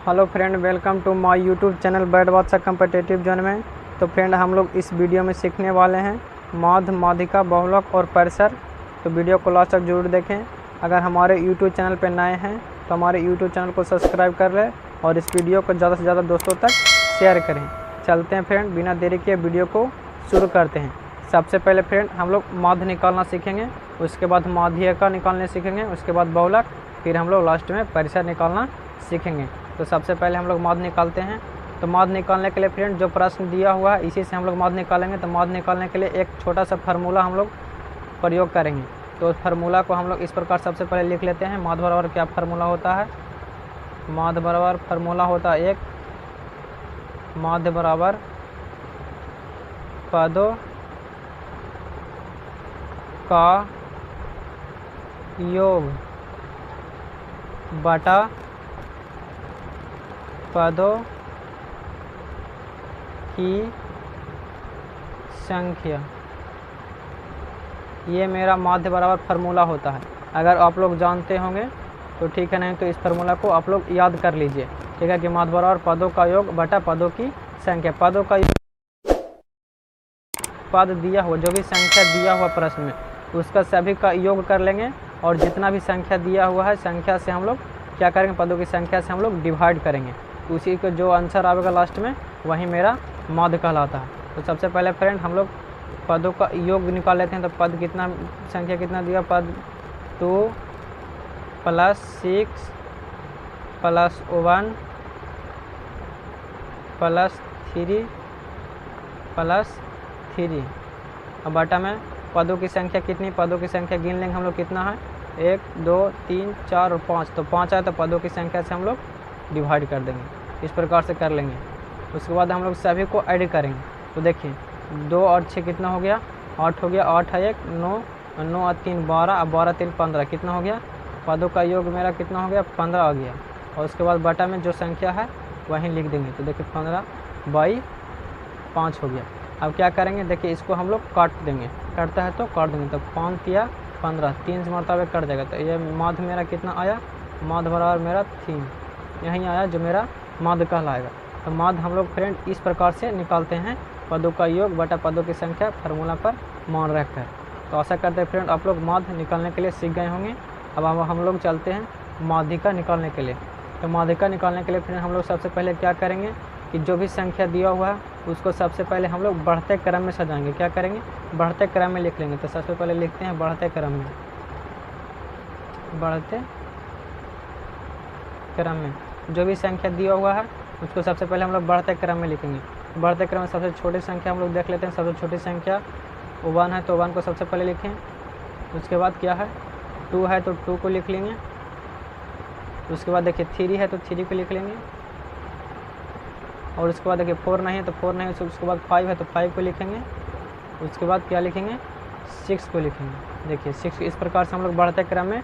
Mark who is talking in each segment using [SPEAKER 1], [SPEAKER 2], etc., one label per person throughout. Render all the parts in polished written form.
[SPEAKER 1] Hello friend, welcome to my YouTube channel bat Badshah competitive zone में। तो friend, हम लोग इस वीडियो में सीखने वाले हैं माध्य, माध्यिका, बहुलक और परिसर। तो वीडियो को लास्ट तक जरूर देखें। अगर हमारे यूट्यूब चैनल पर नए हैं तो हमारे यूट्यूब चैनल को सब्सक्राइब कर लें और इस वीडियो को ज़्यादा से ज़्यादा दोस्तों तक शेयर करें। चलते हैं फ्रेंड, बिना देरी के वीडियो को शुरू करते हैं। सबसे पहले फ्रेंड हम लोग माध्य निकालना सीखेंगे, उसके बाद माध्यिका निकालने सीखेंगे, उसके बाद बहुलक, फिर हम लोग लास्ट में परिसर निकालना सीखेंगे। तो सबसे पहले हम लोग माध्य निकालते हैं। तो माध्य निकालने के लिए फ्रेंड जो प्रश्न दिया हुआ है इसी से हम लोग माध्य निकालेंगे। तो माध्य निकालने के लिए एक छोटा सा फार्मूला हम लोग प्रयोग करेंगे। तो उस फार्मूला को हम लोग इस प्रकार सबसे पहले लिख लेते हैं। माध्य बराबर क्या फार्मूला होता है? माध्य बराबर फार्मूला होता है एक, माध्य बराबर पदों का योग बटा पदों की संख्या। ये मेरा माध्य बराबर फार्मूला होता है। अगर आप लोग जानते होंगे तो ठीक है, नहीं तो इस फार्मूला को आप लोग याद कर लीजिए। ठीक है कि माध्य बराबर पदों का योग बटा पदों की संख्या। पदों का पद दिया हुआ, जो भी संख्या दिया हुआ प्रश्न में, उसका सभी का योग कर लेंगे और जितना भी संख्या दिया हुआ है संख्या से हम लोग क्या करेंगे, पदों की संख्या से हम लोग डिवाइड करेंगे। उसी को जो आंसर आएगा लास्ट में वही मेरा माध्य कहलाता है। तो सबसे पहले फ्रेंड हम लोग पदों का योग निकाल लेते हैं। तो पद कितना, संख्या कितना दिया, पद 2 + 6 + 1 + 3 + 3। अब बटा में पदों की संख्या कितनी, पदों की संख्या गिन लेंगे हम लोग कितना है, 1 2 3 4 और 5। तो 5 आए तो पदों की संख्या से हम लोग डिवाइड कर देंगे। इस प्रकार से कर लेंगे। उसके बाद हम लोग सभी को ऐड करेंगे। तो देखिए 2 और 6 कितना हो गया, 8 हो गया। 8 है 1 9, 9 और 3 12, अब 12 3 15 कितना हो गया, पदों का योग मेरा कितना हो गया, 15 आ गया। और उसके बाद बटा में जो संख्या है वहीं लिख देंगे। तो देखिए 15/5 हो गया। अब क्या करेंगे, देखिए इसको हम लोग काट देंगे, कटता है तो काट देंगे। तो 5 या 15, 3 मरतबे कट जाएगा। तो ये माध्य मेरा कितना आया, माध्य बराबर मेरा 3 यहीं आया जो मेरा माध्य कहलाएगा। तो माध्य हम लोग फ्रेंड इस प्रकार से निकालते हैं, पदों का योग बटा पदों की संख्या फार्मूला पर मान रखकर। तो आशा करते हैं फ्रेंड आप लोग माध्य निकालने के लिए सीख गए होंगे। अब हम लोग चलते हैं माध्यिका निकालने के लिए। तो माध्यिका निकालने के लिए फ्रेंड हम लोग सबसे पहले क्या करेंगे कि जो भी संख्या दिया हुआ है उसको सबसे पहले हम लोग बढ़ते क्रम में सजाएंगे। क्या करेंगे, बढ़ते क्रम में लिख लेंगे। तो सबसे पहले लिखते हैं बढ़ते क्रम में, बढ़ते क्रम में जो भी संख्या दिया हुआ है उसको सबसे पहले हम लोग बढ़ते क्रम में लिखेंगे। बढ़ते क्रम में सबसे छोटी संख्या हम लोग देख लेते हैं। सबसे छोटी संख्या 1 है तो 1 को सबसे पहले लिखें। उसके बाद क्या है, 2 है तो 2 को लिख लेंगे। उसके बाद देखिए 3 है तो 3 को लिख लेंगे। और उसके बाद देखिए 4 नहीं है तो 4 नहीं है। उसके बाद 5 है तो 5 को लिखेंगे। उसके बाद क्या लिखेंगे, 6 को लिखेंगे। देखिए 6, इस प्रकार से हम लोग बढ़ते क्रम में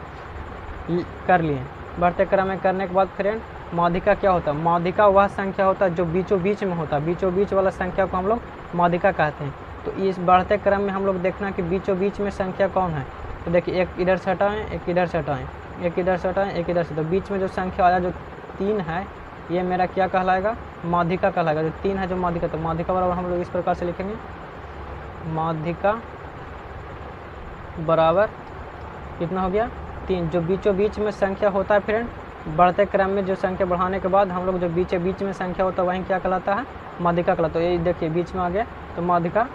[SPEAKER 1] कर लिए। बढ़ते क्रम में करने के बाद फ्रेंड माध्यिका क्या होता है, माध्यिका वह संख्या होता है जो बीचों बीच में होता है। बीचों बीच वाला संख्या को हम लोग माध्यिका कहते हैं। तो इस बढ़ते क्रम में हम लोग देखना कि बीचों बीच में संख्या कौन है। तो देखिए एक इधर से हटाएँ, एक इधर से हटाएँ, एक इधर से हटाएँ, एक इधर से। तो बीच में जो संख्या आया जो 3 है ये मेरा क्या कहलाएगा, माध्यिका कहलाएगा। जो 3 है जो माध्यिका, तो माध्यिका बराबर हम लोग इस प्रकार से लिखेंगे, माध्यिका बराबर कितना हो गया, 3। जो बीचों बीच में संख्या होता है फ्रेंड, बढ़ते क्रम में जो संख्या बढ़ाने के बाद हम लोग जो बीच में संख्या होता है वहीं क्या कहलाता है, माध्यिका कहलाता है। तो ये देखिए बीच में आ गया तो माध्यिका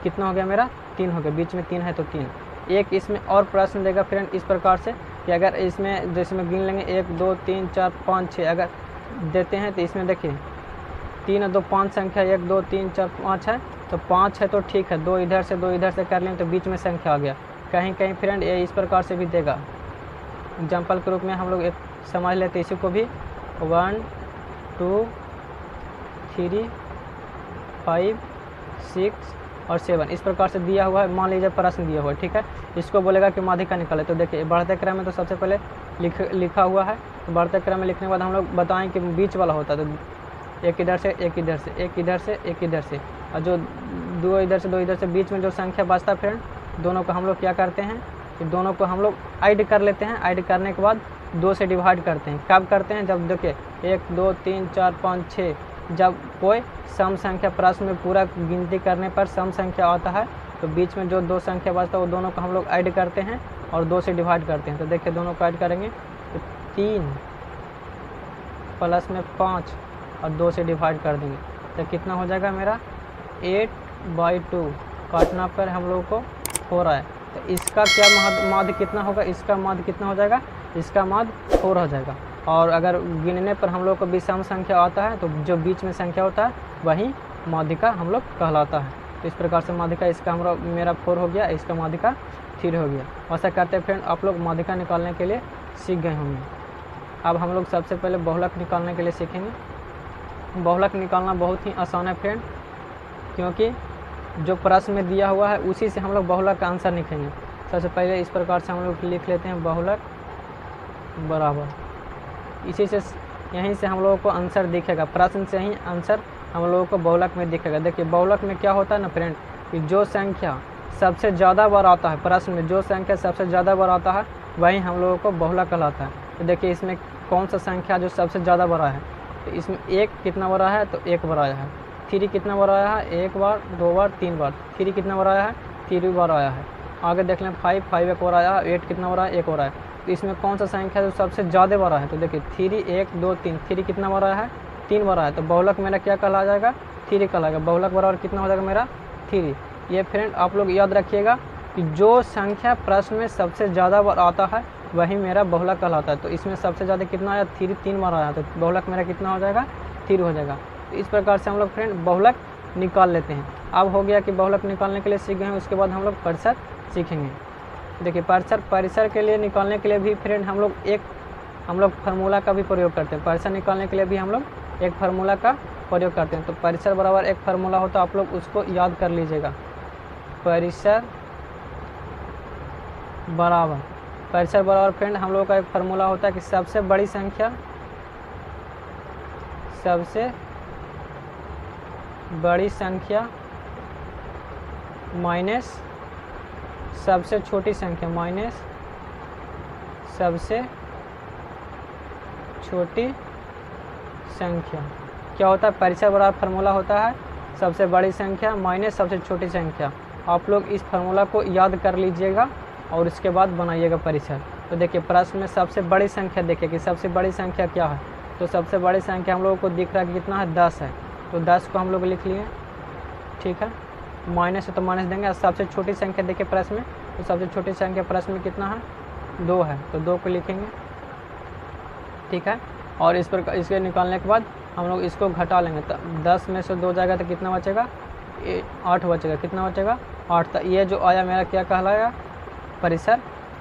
[SPEAKER 1] कितना हो गया मेरा, 3 हो गया। बीच में 3 है तो 3। एक इसमें और प्रश्न देगा फ्रेंड इस प्रकार से कि अगर इसमें जैसे में गिन लेंगे 1 2 3 4 5 6 अगर देते हैं तो इसमें देखिए 3 और 2 5 संख्या, 1 2 3 4 5 है तो 5 है तो ठीक है, 2 इधर से 2 इधर से कर लें तो बीच में संख्या आ गया। कहीं कहीं फ्रेंड ये इस प्रकार से भी देगा। एग्जाम्पल के रूप में हम लोग एक समझ लेते इसी को भी, 1 2 3 5 6 और 7 इस प्रकार से दिया हुआ है। मान लीजिए प्रश्न दिया हुआ है, ठीक है। इसको बोलेगा कि माध्यिका निकाले। तो देखिए बढ़ते क्रम में तो सबसे पहले लिखा हुआ है। तो बढ़ते क्रम में लिखने के बाद हम लोग बताएं कि बीच वाला होता है। तो एक इधर से एक इधर से, एक इधर से एक इधर से, और जो 2 इधर से 2 इधर से बीच में जो संख्या बचता है फ्रेंड दोनों को हम लोग क्या करते हैं, कि दोनों को हम लोग ऐड कर लेते हैं। ऐड करने के बाद 2 से डिवाइड करते हैं। कब करते हैं? जब देखिए 1 2 3 4 5 6 जब कोई सम संख्या प्रश्न में पूरा गिनती करने पर सम संख्या आता है तो बीच में जो 2 संख्या बचता है वो दोनों को हम लोग ऐड करते हैं और 2 से डिवाइड करते हैं। तो देखिए दोनों को ऐड करेंगे तो 3 प्लस में 5 और 2 से डिवाइड कर देंगे तो कितना हो जाएगा मेरा 8/2 काटना पर हम लोग को हो रहा है। तो इसका क्या माध्य कितना होगा? इसका माध्य कितना हो जाएगा? इसका माध्य 4 हो जाएगा। और अगर गिनने पर हम लोग को विषम संख्या आता है तो जो बीच में संख्या होता है वही माध्यिका हम लोग कहलाता है। तो इस प्रकार से माध्यिका इसका मेरा 4 हो गया, इसका माध्यिका 3 हो गया। ऐसा करते हैं फ्रेंड, आप लोग माध्यिका निकालने के लिए सीख गए होंगे। अब हम लोग सबसे पहले बहुलक निकालने के लिए सीखेंगे। बहुलक निकालना बहुत ही आसान है फ्रेंड, क्योंकि जो प्रश्न में दिया हुआ है उसी से हम लोग बहुलक का आंसर लिखेंगे। सबसे पहले इस प्रकार से हम लोग लिख लेते हैं बहुलक बराबर, इसी से यहीं से हम लोगों को आंसर दिखेगा, प्रश्न से ही आंसर हम लोगों को बहुलक में दिखेगा। देखिए बहुलक में क्या होता है ना फ्रेंड, कि जो संख्या सबसे ज़्यादा बार आता है, प्रश्न में जो संख्या सबसे ज़्यादा बार आता है वही हम लोगों को बहुलक कहलाता है। तो देखिए इसमें कौन सा संख्या जो सबसे ज़्यादा बड़ा है, तो इसमें 1 कितना बार आया है? तो 1 बार आया है। 3 कितना बार आया है? 1 बार 2 बार 3 बार। 3 कितना बार आया है? 3 बार आया है। आगे देख लें 5 1 बार आया है। 8 कितना बार आया? 1 बार आया है। तो इसमें कौन सा संख्या जो सबसे ज़्यादा बार आया है? तो देखिए 3 1 2 3, 3 कितना बार आया है? 3 बार आया है। तो बहुलक मेरा क्या कहला जाएगा? 3 कहलाएगा। बहुलक बराबर कितना हो जाएगा मेरा? 3। ये फ्रेंड आप लोग याद रखिएगा कि जो संख्या प्रश्न में सबसे ज़्यादा बार आता है वही मेरा बहुलक कहलाता है। तो इसमें सबसे ज़्यादा कितना आया? 3 बार आया। तो बहुलक मेरा कितना हो जाएगा? 3 हो जाएगा। तो इस प्रकार से हम लोग फ्रेंड बहुलक निकाल लेते हैं। अब हो गया कि बहुलक निकालने के लिए सीख गए हैं, उसके बाद हम लोग परिसर सीखेंगे। देखिए परिसर के लिए निकालने के लिए भी फ्रेंड हम लोग फार्मूला का भी प्रयोग करते हैं। परिसर निकालने के लिए भी हम लोग एक फार्मूला का प्रयोग करते हैं। तो परिसर बराबर एक फार्मूला होता है, आप लोग उसको याद कर लीजिएगा। परिसर बराबर फ्रेंड हम लोग का एक फार्मूला होता है कि सबसे बड़ी संख्या माइनस सबसे छोटी संख्या माइनस सबसे छोटी संख्या क्या होता है? परिसर बराबर फार्मूला होता है सबसे बड़ी संख्या माइनस सबसे छोटी संख्या। आप लोग इस फार्मूला को याद कर लीजिएगा और इसके बाद बनाइएगा परिसर। तो देखिए प्रश्न में सबसे बड़ी संख्या देखिए कि सबसे बड़ी संख्या क्या है। तो सबसे बड़ी संख्या हम लोगों को दिख रहा है कि कितना है? 10 है। तो 10 को हम लोग लिख लिए, ठीक है। माइनस है तो माइनस देंगे। और सबसे छोटी संख्या देखिए प्रश्न में, तो सबसे छोटी संख्या प्रश्न में कितना है? 2 है। तो 2 को लिखेंगे, ठीक है। और इस प्रकार इसके निकालने के बाद हम लोग इसको घटा लेंगे। तो 10 में से 2 जाएगा तो कितना बचेगा? 8 बचेगा। कितना बचेगा? 8। तो ये जो आया मेरा क्या कहलाया? परिसर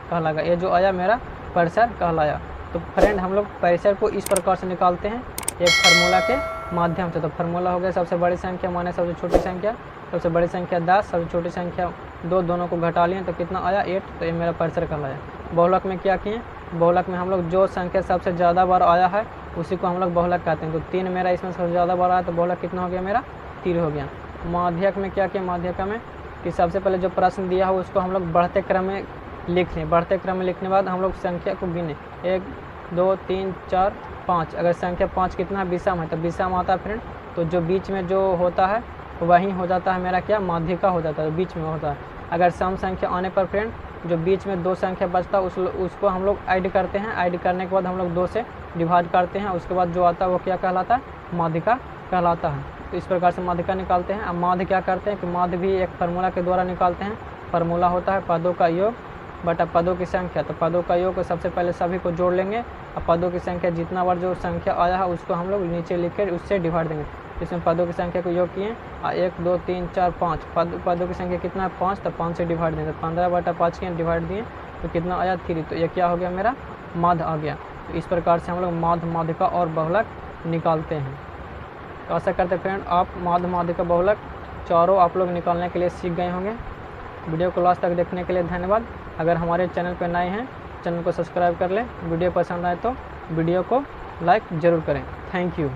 [SPEAKER 1] कहलाएगा। ये जो आया मेरा परिसर कहलाया। तो फ्रेंड हम लोग परिसर को इस प्रकार से निकालते हैं एक फार्मूला के माध्यम से। तो फार्मूला हो गया सबसे बड़ी संख्या माइनस सबसे छोटी संख्या। सबसे बड़ी संख्या 10, सबसे छोटी संख्या 2, दोनों को घटा लिए तो कितना आया? 8। तो ये मेरा परिसर कहलाया। बहुलक में क्या किए? बहुलक में हम लोग जो संख्या सबसे ज़्यादा बार आया है उसी को हम लोग बहुलक कहते हैं। तो 3 मेरा इसमें सबसे ज़्यादा बार आया तो बहुलक कितना हो गया मेरा? 3 हो गया। माध्यक में क्या किया? माध्यक में कि सबसे पहले जो प्रश्न दिया हो उसको हम लोग बढ़ते क्रम में लिख लें। बढ़ते क्रम में लिखने के बाद हम लोग संख्या को गिने 1 2 3 4 5। अगर संख्या 5 कितना विषम है तो विषम आता है फ्रेंड। तो जो बीच में जो होता है वही हो जाता है मेरा क्या? माध्यिका हो जाता है, बीच में होता है। अगर सम संख्या आने पर फ्रेंड जो बीच में 2 संख्या बचता है उसको हम लोग ऐड करते हैं। ऐड करने के बाद हम लोग 2 से डिवाइड करते हैं। उसके बाद जो आता है वो क्या कहलाता है? माध्यिका कहलाता है। तो इस प्रकार से माध्यिका निकालते हैं। अब माध्य क्या करते हैं कि माध्य भी एक फार्मूला के द्वारा निकालते हैं। फार्मूला होता है पदों का योग बटा पदों की संख्या। तो पदों का योग को सबसे पहले सभी को जोड़ लेंगे। अब पदों की संख्या जितना बार जो संख्या आया है उसको हम लोग नीचे लिख कर उससे डिवाइड देंगे। इसमें पदों की संख्या को योग किए 1 2 3 4 5। पदों की संख्या कितना है? 5। तो 5 से डिवाइड देंगे। 15/5 के डिवाइड दिए तो कितना आया? 3। तो ये क्या हो गया? मेरा माध्य आ गया। तो इस प्रकार से हम लोग माध्य, माध्यिका और बहुलक निकालते हैं। तो आशा करते फ्रेंड आप माध्य, माध्यिका, बहुलक चारों आप लोग निकालने के लिए सीख गए होंगे। वीडियो को लास्ट तक देखने के लिए धन्यवाद। अगर हमारे चैनल पर नए हैं चैनल को सब्सक्राइब कर लें। वीडियो पसंद आए तो वीडियो को लाइक ज़रूर करें। Thank you.